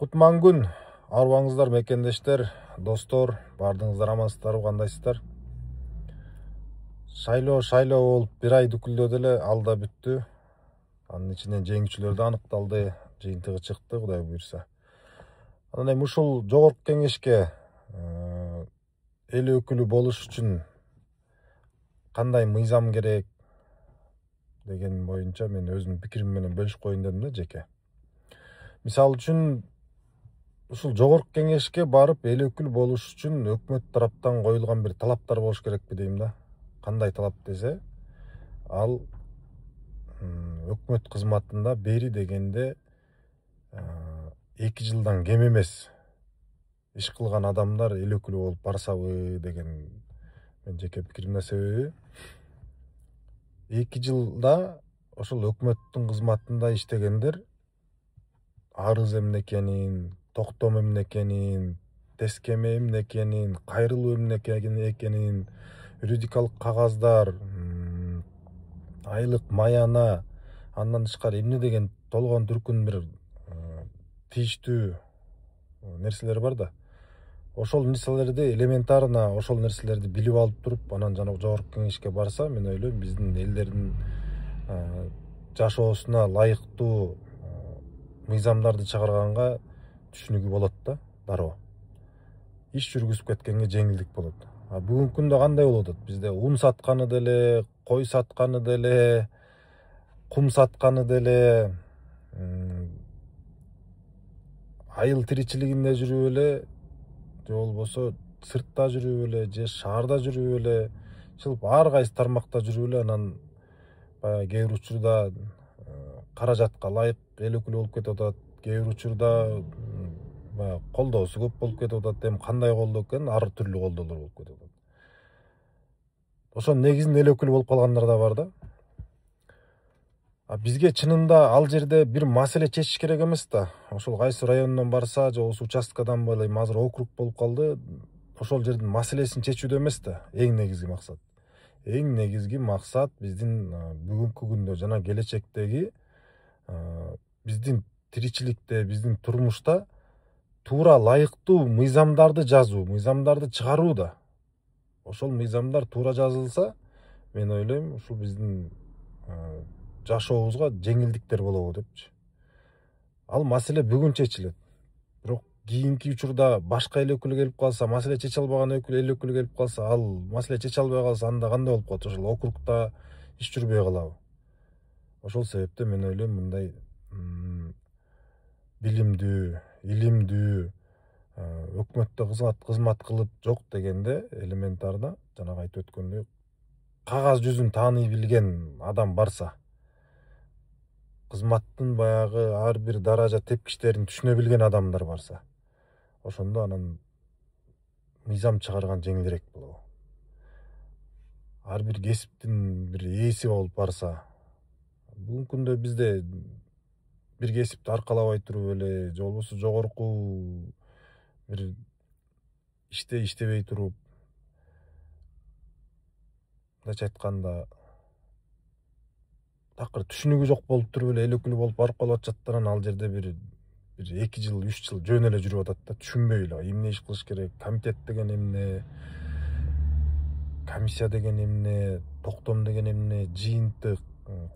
Кутман күн, арыбаңыздар мекендештер, достор, бардыңыздар амансыздарбы, кандайсыздар? Шайлоо болуп бир ай дүкүлдөдү эле, ал да бүттү. Анын ичинен жеңүүчүлөр да аныкталды, жыйынтыгы чыкты, Кудай буйрса. Анан эми ушул жогорку кеңешке эл өкүлү болуш үчүн кандай мыйзам керек деген боюнча мен өзүмдүн пикирим менен бөлүшүп коеюн дедим да, жеке. Мисалы үчүн ушул жогорку кеңешке барып эл өкүлү болуш үчүн өкмөт тараптан коюлган бир талаптар болуш керекпи дейм да. Кандай талап десе, ал өкмөт кызматында бери дегенде 2 жылдан кем эмес иш кылган адамдар эл өкүлү болуп барсабы деген мен жеке пикирим. Себеби 2 жылда ошол өкмөттүн кызматында иштегендер арыз эмне экенин, токтом эмне экенин, тескеме эмне экенин, кайрылуу эмне экенин, юридикалык кагаздар, айлык маяна, андан тышкары эмне деген толгон түркүн бир тийиштүү нерселер бар да. Ошол нерселерди элементарно ошол нерселерди билип алып туруп, анан жана жогорку кеңешке барса, мен ойлойм биздин элдердин жашоосуна ылайыктуу мыйзамдарды чыгарганга түшүнүгү болот да, дароо. Иш жүргүзүп кеткенге жеңилдик болот. Бүгүнкү күндө кандай болуп атат? Бизде ун сатканы деле, кой сатканы деле, кум сатканы деле, айыл тиричилигинде жүрүп эле, же болбосо сыртта жүрүп эле, же шаарда жүрүп эле, ар кайсы тармакта жүрүп эле, анан баягы кээ бир учурда каражатка ылайык эл өкүлү болуп кетип атат, кээ бир учурда баягы колдоосу көп болуп кетип атат. Эми кандай колдоо экен, ар түрлүү колдоолор болуп кетип атат. Ошонун негизинде эл өкүлү болуп калгандар да бар да. Бизге чынында ал жерде бир маселе чечиш керек эмес да. Ошол кайсы райондон барса, же болбосо участкадан бойлойм, азыр округ болуп калды. Ошол жердин маселесин чечүүдө эмес да, эң негизги максат. Эң негизги максат биздин бүгүнкү күндө жана келечектеги биздин тиричиликте, биздин турмушта туура ылайыктуу мыйзамдарды жазуу, мыйзамдарды чыгаруу да. Ошол мыйзамдар туура жазылса, мен ойлойм, ушул биздин жашообузга жеңилдиктер болобу депчи. Ал маселе бүгүн чечилет. Бирок кийинки учурда башка эл өкүлү келип калса, маселе чече албаган эл өкүлү келип калса, ал маселе чече албай калса, анда кандай болуп калат? Ошол округда иш жүрбөй калабы? Ошол себептен мен ойлойм, мындай билимдүү, илимдүү, өкмөттө кызмат кылып жок дегенде элементарно, жанагы айтып өткөндөй, кагаз жүзүн тааный билген адам барса, кызматтын баягы ар бир даража тепкичтерин түшүнө билген адамдар барса, ошондо анан мыйзам чыгарган жеңилирээк болобу. Ар бир кесиптин бир ээси болуп барса, бүгүнкү күндө бизде бир кесипти аркалабай туруп эле, же болбосо жогорку бир иште иштебей туруп, мындайча айтканда, такыр түшүнүгү жок болуп туруп эле эл өкүлү болуп барып калып атышат, анан ал жерде бир 2 жыл, 3 жыл жөн эле жүрүп атат да, түшүнбөй эле эмне иш кылыш керек, комитет деген эмне, комиссия деген эмне, токтом деген эмне, жыйынтык,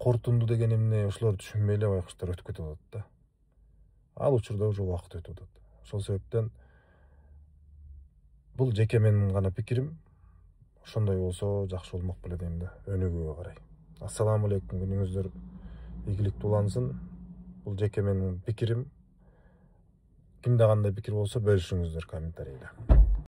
корутунду деген эмне, ошолорду түшүнбөй эле байкуштар өтүп кетип атат да. Ал учурда уже убакыт өтүп атат. Ошол себептен бул жеке менин гана пикирим. Ошондой болсо жакшы болмок беле дейм да, өнүгүүгө карай. Ассаламу алейкум, күнүңүздөр ийгиликтүү улансын. Бул жеке менин пикирим. Кимде кандай пикир болсо бөлүшүңүздөр комментарийде.